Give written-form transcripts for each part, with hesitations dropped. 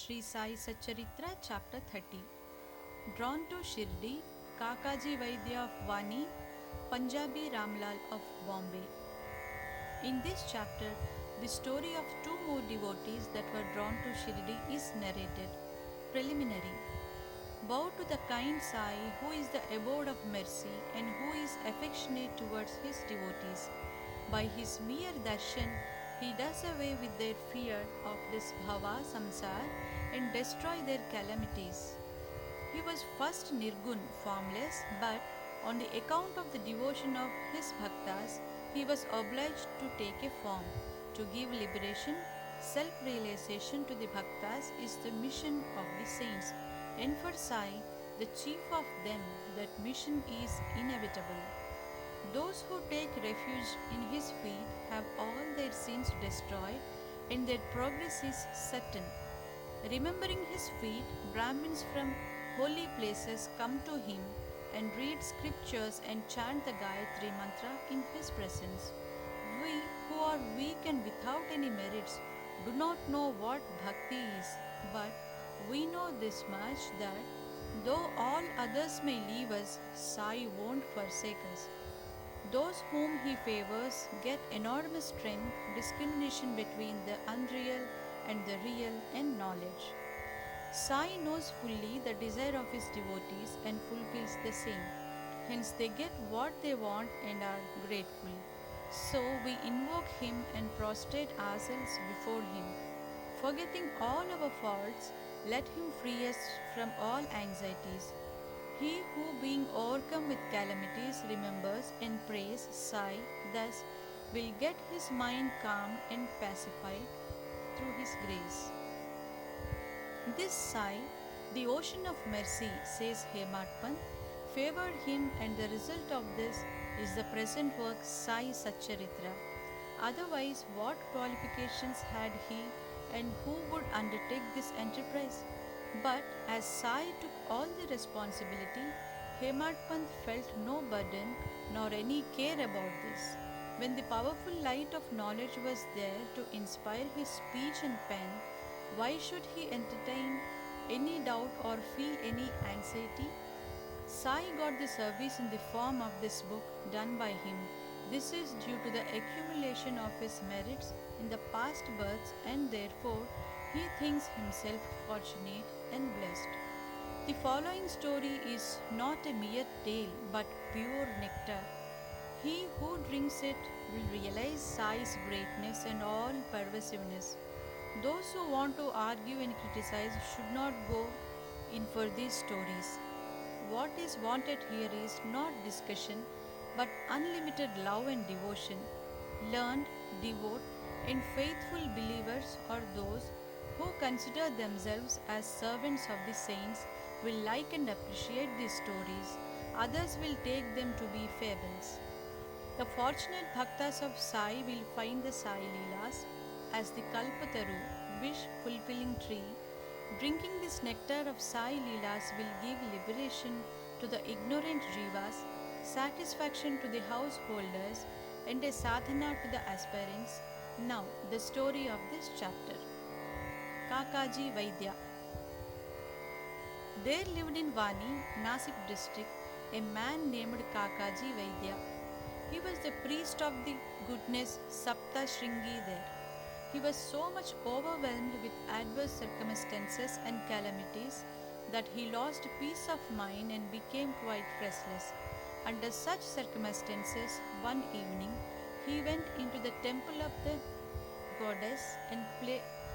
Sri Sai Satcharitra, Chapter 30. Drawn to Shirdi, Kakaji Vaidya of Vani, Punjabi Ramlal of Bombay. In this chapter, the story of two more devotees that were drawn to Shirdi is narrated. Preliminary. Bow to the kind Sai who is the abode of mercy and who is affectionate towards his devotees. By his mere darshan, he does away with their fear of this bhava samsar and destroy their calamities. He was first nirgun, formless, but on the account of the devotion of his bhaktas, he was obliged to take a form. To give liberation, self realization to the bhaktas is the mission of the saints, and for Sai, the chief of them, that mission is inevitable. Those who take refuge in his feet have all their sins destroyed, and their progress is certain. Remembering his feet, Brahmins from holy places come to him and read scriptures and chant the Gayatri mantra in his presence. We, who are weak and without any merits, do not know what bhakti is, but we know this much that though all others may leave us, Sai won't forsake us. Those whom he favors get enormous strength, discrimination between the unreal and the real, and knowledge. Sai knows fully the desire of his devotees and fulfills the same. Hence, they get what they want and are grateful. So, we invoke him and prostrate ourselves before him. Forgetting all our faults, let him free us from all anxieties. He who, being overcome with calamities, remembers and prays Sai, thus will get his mind calm and pacified through his grace. This Sai, the ocean of mercy, says Hemad Pant, favored him, and the result of this is the present work Sai Satcharitra. Otherwise, what qualifications had he, and who would undertake this enterprise? But as Sai took all the responsibility, Hemad Pant felt no burden nor any care about this. When the powerful light of knowledge was there to inspire his speech and pen, why should he entertain any doubt or feel any anxiety? Sai got the service in the form of this book done by him. This is due to the accumulation of his merits in the past births, and therefore he thinks himself fortunate and blessed. The following story is not a mere tale but pure nectar. He who drinks it will realize Sai's greatness and all pervasiveness. Those who want to argue and criticize should not go in for these stories. What is wanted here is not discussion but unlimited love and devotion. Learned, devout, and faithful believers are those who consider themselves as servants of the saints will like and appreciate these stories. Others will take them to be fables. The fortunate bhaktas of Sai will find the Sai Leelas as the Kalpataru, wish fulfilling tree. Drinking this nectar of Sai Leelas will give liberation to the ignorant jivas, satisfaction to the householders, and a sadhana to the aspirants. Now, the story of this chapter. Kakaji Vaidya. There lived in Vani, Nasik district, a man named Kakaji Vaidya. He was the priest of the goodness Sapta Shringi there. He was so much overwhelmed with adverse circumstances and calamities that he lost peace of mind and became quite restless. Under such circumstances, one evening he went into the temple of the goddess and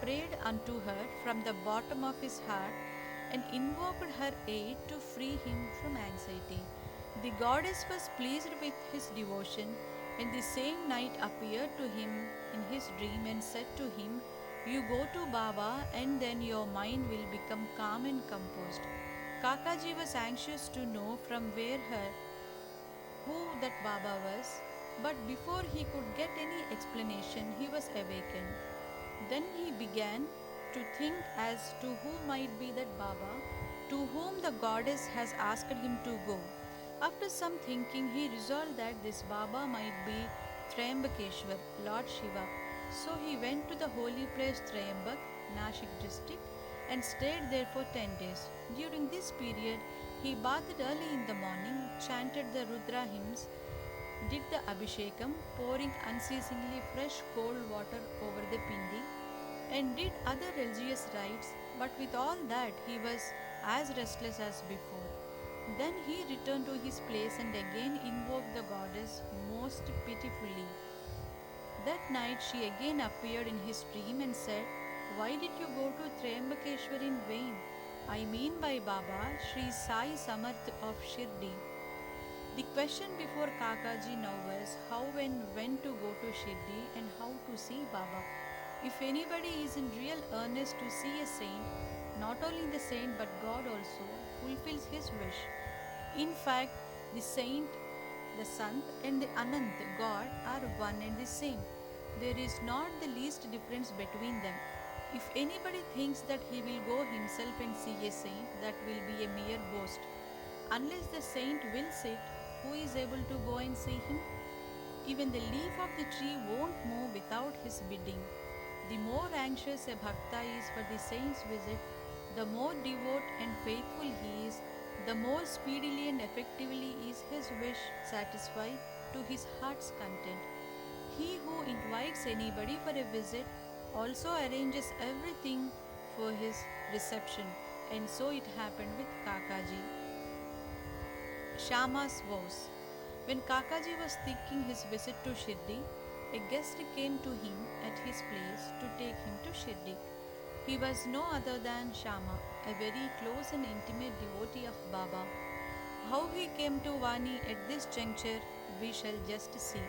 prayed unto her from the bottom of his heart and invoked her aid to free him from anxiety. The goddess was pleased with his devotion, and the same night appeared to him in his dream and said to him, "You go to Baba, and then your mind will become calm and composed." Kakaji was anxious to know from where her who that Baba was, but before he could get any explanation, he was awakened. Then he began to think as to who might be that Baba to whom the goddess has asked him to go. After some thinking, he resolved that this Baba might be Triambakeshwar, Lord Shiva. So he went to the holy place Triambak, Nashik district, and stayed there for 10 days. During this period, he bathed early in the morning, chanted the Rudra hymns, did the Abhishekam, pouring unceasingly fresh cold water over the pindi, and did other religious rites, but with all that he was as restless as before. Then he returned to his place and again invoked the goddess most pitifully. That night she again appeared in his dream and said, "Why did you go to Triambakeshwar in vain? I mean by Baba, Sri Sai Samarth of Shirdi." The question before Kakaji now was how and when to go to Shirdi and how to see Baba. If anybody is in real earnest to see a saint, not only the saint but God also fulfills his wish. In fact, the saint, the Sant, and the Anant, God, are one and the same. There is not the least difference between them. If anybody thinks that he will go himself and see a saint, that will be a mere boast. Unless the saint wills it, who is able to go and see him? Even the leaf of the tree won't move without his bidding. The more anxious a bhakta is for the saint's visit, the more devout and faithful he is, the more speedily and effectively is his wish satisfied to his heart's content. He who invites anybody for a visit also arranges everything for his reception, and so it happened with Kakaji. Shama's vows. When Kakaji was thinking his visit to Shirdi, a guest came to him at his place to take him to Shirdi. He was no other than Shama, a very close and intimate devotee of Baba. How he came to Vani at this juncture, we shall just see.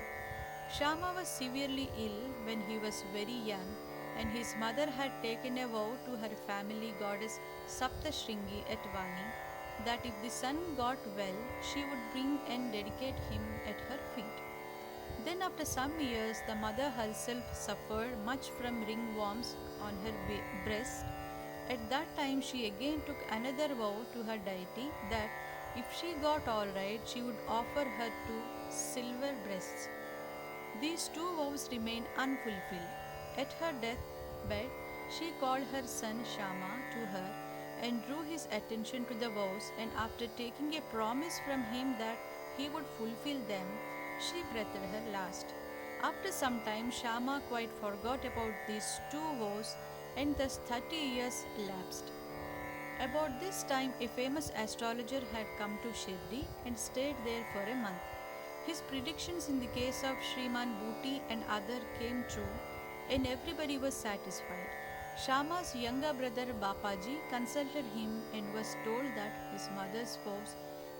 Shama was severely ill when he was very young, and his mother had taken a vow to her family goddess Saptashringi at Vani that if the son got well, she would bring and dedicate him at her feet. Then, after some years, the mother herself suffered much from ringworms on her breast. At that time, she again took another vow to her deity that if she got all right, she would offer her two silver breasts. These two vows remained unfulfilled. At her deathbed, she called her son Shama to her and drew his attention to the vows, and after taking a promise from him that he would fulfill them, she breathed her last. After some time, Shama quite forgot about these two vows, and thus 30 years elapsed. About this time, a famous astrologer had come to Shirdi and stayed there for a month. His predictions in the case of Shriman Bhuti and other came true, and everybody was satisfied. Shama's younger brother Bapaji consulted him and was told that his mother's vows,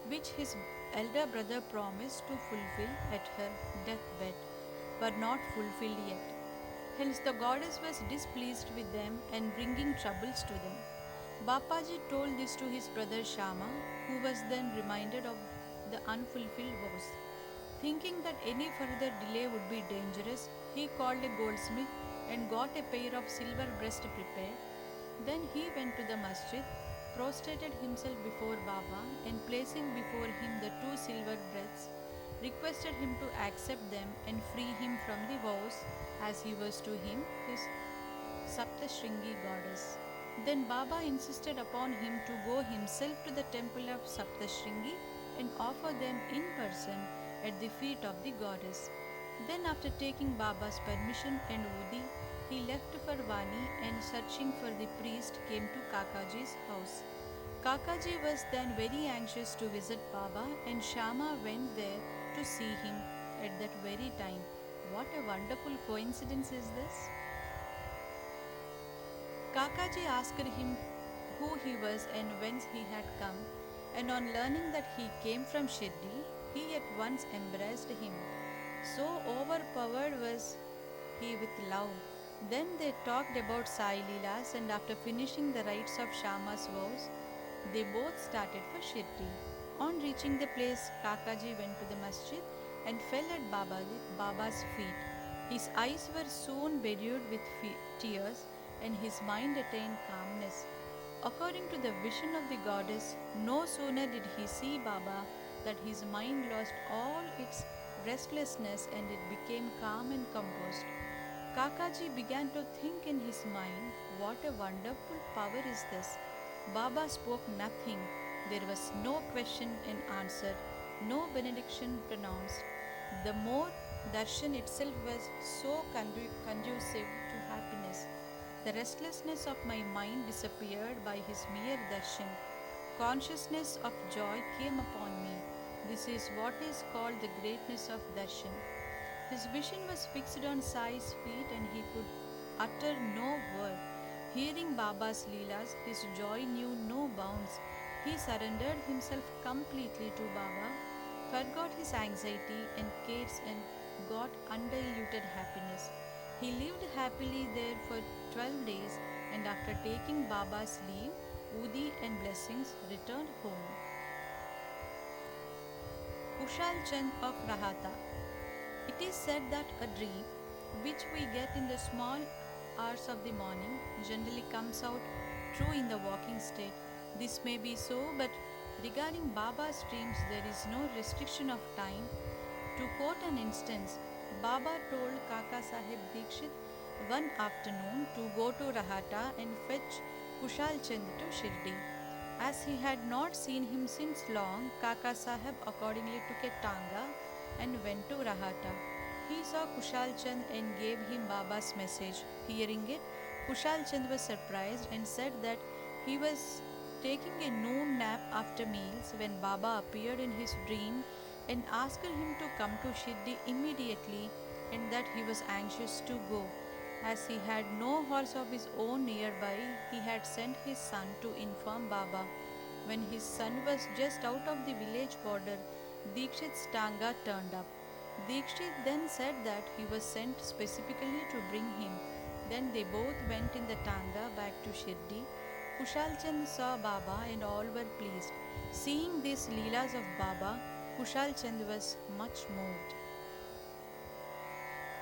which his elder brother promised to fulfill at her deathbed, were not fulfilled yet. Hence, the goddess was displeased with them and bringing troubles to them. Bapaji told this to his brother Shama, who was then reminded of the unfulfilled vows. Thinking that any further delay would be dangerous, he called a goldsmith and got a pair of silver breasts prepared. Then he went to the masjid, prostrated himself before Baba, and placing before him the two silver breasts, requested him to accept them and free him from the vows, as he was to him his Saptashringi goddess. Then Baba insisted upon him to go himself to the temple of Saptashringi and offer them in person at the feet of the goddess. Then, after taking Baba's permission and Udi, he left for Vani and searching for the priest came to Kakaji's house. Kakaji was then very anxious to visit Baba, and Shama went there to see him at that very time. What a wonderful coincidence is this! Kakaji asked him who he was and whence he had come, and on learning that he came from Shirdi, he at once embraced him. So overpowered was he with love. Then they talked about Sai Leelas, and after finishing the rites of Shama's vows, they both started for Shirdi. On reaching the place, Kakaji went to the masjid and fell at Baba's feet. His eyes were soon bedewed with tears, and his mind attained calmness. According to the vision of the goddess, no sooner did he see Baba that his mind lost all its restlessness and it became calm and composed. Kakaji began to think in his mind, what a wonderful power is this? Baba spoke nothing. There was no question and answer, no benediction pronounced. The more darshan itself was so conducive to happiness. The restlessness of my mind disappeared by his mere darshan. Consciousness of joy came upon me. This is what is called the greatness of darshan. His vision was fixed on Sai's feet and he could utter no word. Hearing Baba's Leelas, his joy knew no bounds. He surrendered himself completely to Baba, forgot his anxiety and cares, and got undiluted happiness. He lived happily there for 12 days and after taking Baba's leave, Udi and blessings, returned home. Kushal Chand of Rahata. It is said that a dream, which we get in the small hours of the morning, generally comes out true in the waking state. This may be so, but regarding Baba's dreams, there is no restriction of time. To quote an instance, Baba told Kaka Sahib Dikshit one afternoon to go to Rahata and fetch Kushal Chand to Shirdi. As he had not seen him since long, Kaka Sahib accordingly took a tanga and went to Rahata. He saw Kushal Chand and gave him Baba's message. Hearing it, Kushal Chand was surprised and said that he was taking a noon nap after meals when Baba appeared in his dream and asked him to come to Shirdi immediately and that he was anxious to go. As he had no horse of his own nearby, he had sent his son to inform Baba. When his son was just out of the village border, Dikshit's tanga turned up. Dikshit then said that he was sent specifically to bring him. Then they both went in the tanga back to Shirdi. Kushal Chand saw Baba and all were pleased. Seeing these Leelas of Baba, Kushal Chand was much moved.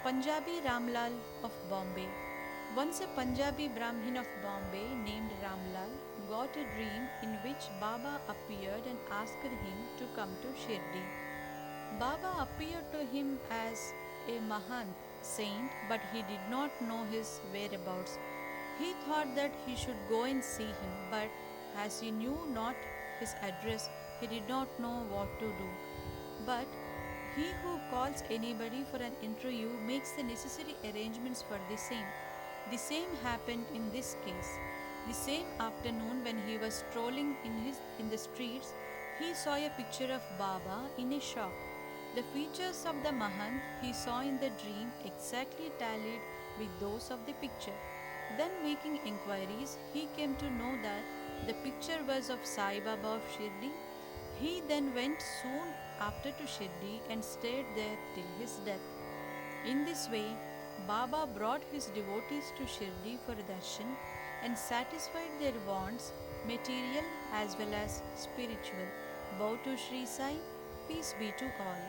Punjabi Ramlal of Bombay. Once a Punjabi Brahmin of Bombay named Ramlal got a dream in which Baba appeared and asked him to come to Shirdi. Baba appeared to him as a Mahant saint, but he did not know his whereabouts. He thought that he should go and see him, but as he knew not his address, he did not know what to do. But he who calls anybody for an interview makes the necessary arrangements for the same. The same happened in this case. The same afternoon, when he was strolling in the streets, he saw a picture of Baba in a shop. The features of the Mahant he saw in the dream exactly tallied with those of the picture. Then, making inquiries, he came to know that the picture was of Sai Baba of Shirdi. He then went soon after to Shirdi and stayed there till his death. In this way, Baba brought his devotees to Shirdi for darshan and satisfied their wants, material as well as spiritual. Bow to Sri Sai, peace be to all.